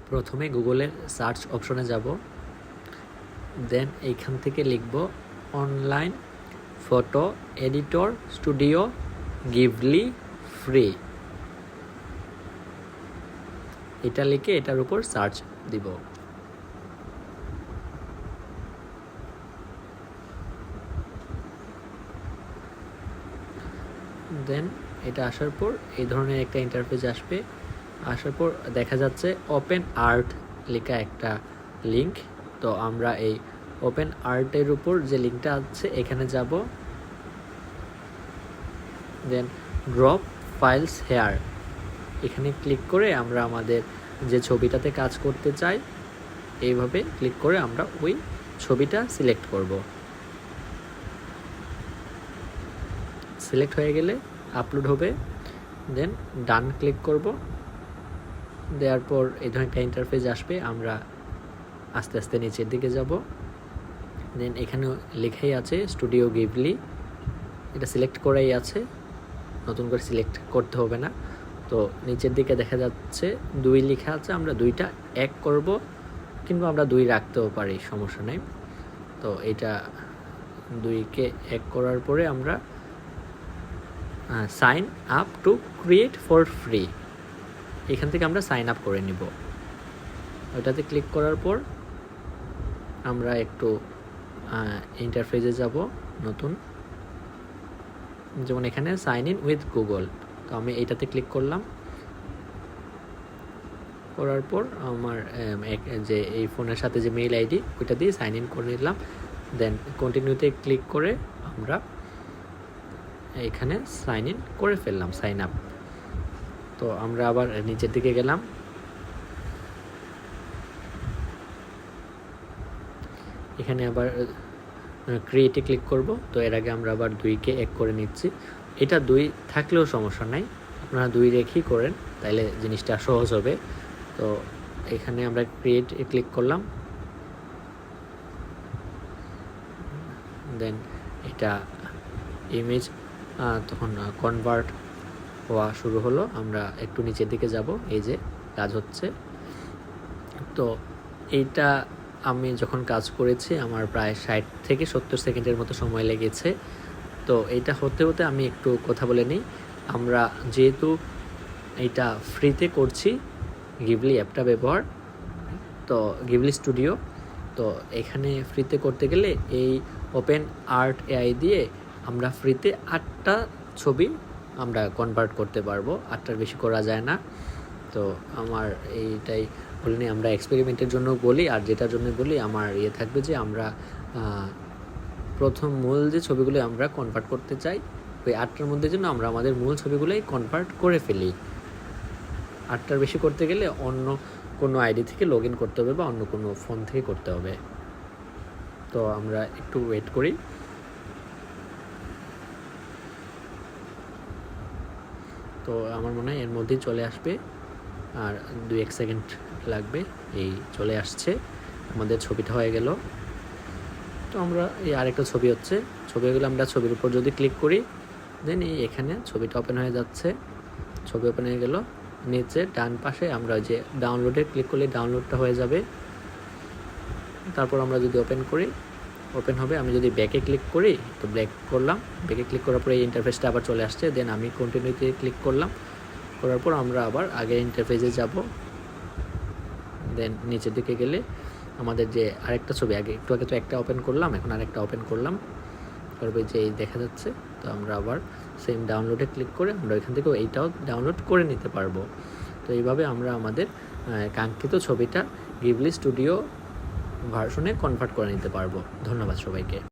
প্রথমে গুগলের সার্চ অপশনে যাব, দেন এইখান থেকে লিখব online photo editor studio Ghibli free. এটা লিখে এটার উপর সার্চ দিব। দেন এটা আসার পর এই ধরনের একটা ইন্টারফেস আসবে। আসার পর দেখা যাচ্ছে ওপেন আর্ট লেখা একটা লিঙ্ক। তো আমরা এই ওপেন আর্টের উপর যে লিঙ্কটা আছে এখানে যাব, দেন ড্রপ ফাইলস হেয়ার এখানে ক্লিক করে আমরা আমাদের যে ছবিটাতে কাজ করতে চাই এইভাবে ক্লিক করে আমরা ওই ছবিটা সিলেক্ট করব। সিলেক্ট হয়ে গেলে আপলোড হবে, দেন ডান ক্লিক করব। দেওয়ার পর এই ধরনের একটা ইন্টারফেস আসবে। আমরা আস্তে আস্তে নিচের দিকে যাব, দেন এখানে লেখাই আছে স্টুডিও গিভলি, এটা সিলেক্ট করাই আছে, নতুন করে সিলেক্ট করতে হবে না। তো নিচের দিকে দেখা যাচ্ছে 2 লেখা আছে, আমরা 2টা এক করব, কিংবা আমরা 2 রাখতেও পারি, সমস্যা নেই। তো এটা 2কে এক করার পরে আমরা sign up to create for free এখান থেকে আমরা সাইন আপ করে নিব। ওইটাতে ক্লিক করার পর আমরা একটু ইন্টারফেসে যাব নতুন, যেমন এখানে সাইন ইন উইথ গুগল। তো আমি এইটাতে ক্লিক করলাম, করার পর আমার যে এই ফোনের সাথে যে মেইল আইডি ওইটা দিয়ে সাইন ইন করে নিলাম। দেন কন্টিনিউতে ক্লিক করে আমরা এখানে সাইন ইন করে ফেললাম, সাইন আপ। তো আমরা আবার নিচের দিকে গেলাম, এখানে আবার ক্রিয়েটে ক্লিক করব। তো এর আগে আমরা আবার 2কে এক করে নিচ্ছি। এটা 2 থাকলেও সমস্যা নাই, আপনারা 2 রেখেই করেন, তাইলে জিনিসটা সহজ হবে। তো এখানে আমরা ক্রিয়েট ক্লিক করলাম, দেন এটা ইমেজ তখন কনভার্ট হওয়া শুরু হলো। আমরা একটু নিচের দিকে যাব, এই যে কাজ হচ্ছে। তো এইটা আমি যখন কাজ করেছি আমার প্রায় 60 থেকে 70 সেকেন্ডের মতো সময় লেগেছে। তো এইটা হতে হতে আমি একটু কথা বলে নিই। আমরা যেহেতু এইটা ফ্রিতে করছি গিভলি অ্যাপটা ব্যবহার, তো গিভলি স্টুডিও, তো এখানে ফ্রিতে করতে গেলে এই ওপেন আর্ট এআই দিয়ে আমরা ফ্রিতে 8টা ছবি আমরা কনভার্ট করতে পারবো, 8টার বেশি করা যায় না। তো আমার এইটাই বলিনি, আমরা এক্সপেরিমেন্টের জন্য বলি, আর যেটার জন্য বলি আমার থাকবে যে আমরা প্রথম মূল যে ছবিগুলো আমরা কনভার্ট করতে চাই ওই 8টার মধ্যে জন্য আমরা আমাদের মূল ছবিগুলোই কনভার্ট করে ফেলি। 8টার বেশি করতে গেলে অন্য কোনো আইডি থেকে লগ ইন করতে হবে বা অন্য কোনো ফোন থেকে করতে হবে। তো আমরা একটু ওয়েট করি। তো আমার মনে হয় এর মধ্যেই চলে আসবে, আর 2-1 সেকেন্ড লাগবে। এই চলে আসছে, আমাদের ছবিটা হয়ে গেল। তো আমরা এই আরেকটা ছবি হচ্ছে, ছবিগুলো আমরা ছবির উপর যদি ক্লিক করি, দেন এই এখানে ছবিটা ওপেন হয়ে যাচ্ছে। ছবি ওপেন হয়ে গেল। নিচে ডান পাশে আমরা যে ডাউনলোডে ক্লিক করলে ডাউনলোডটা হয়ে যাবে। তারপর আমরা যদি ওপেন করি, ওপেন হবে। আমি যদি ব্যাকে ক্লিক করি, তো ব্যাক করলাম, ব্যাকে ক্লিক করার পরে এই ইন্টারফেসটা আবার চলে আসছে। দেন আমি কন্টিনিউতে ক্লিক করলাম, করার পর আমরা আবার আগের ইন্টারফেসে যাব। দেন নিচের দিকে গেলে আমাদের যে আরেকটা ছবি, একটু আগে তো একটা ওপেন করলাম, এখন আরেকটা ওপেন করলাম, তারপরে যে এই দেখা যাচ্ছে। তো আমরা আবার সেম ডাউনলোডে ক্লিক করে আমরা এখান থেকে এইটাও ডাউনলোড করে নিতে পারবো। তো এইভাবে আমরা আমাদের কাঙ্ক্ষিত ছবিটা গিভলি স্টুডিও ভার্সনে কনভার্ট করে নিতে পারবো। ধন্যবাদ সবাইকে।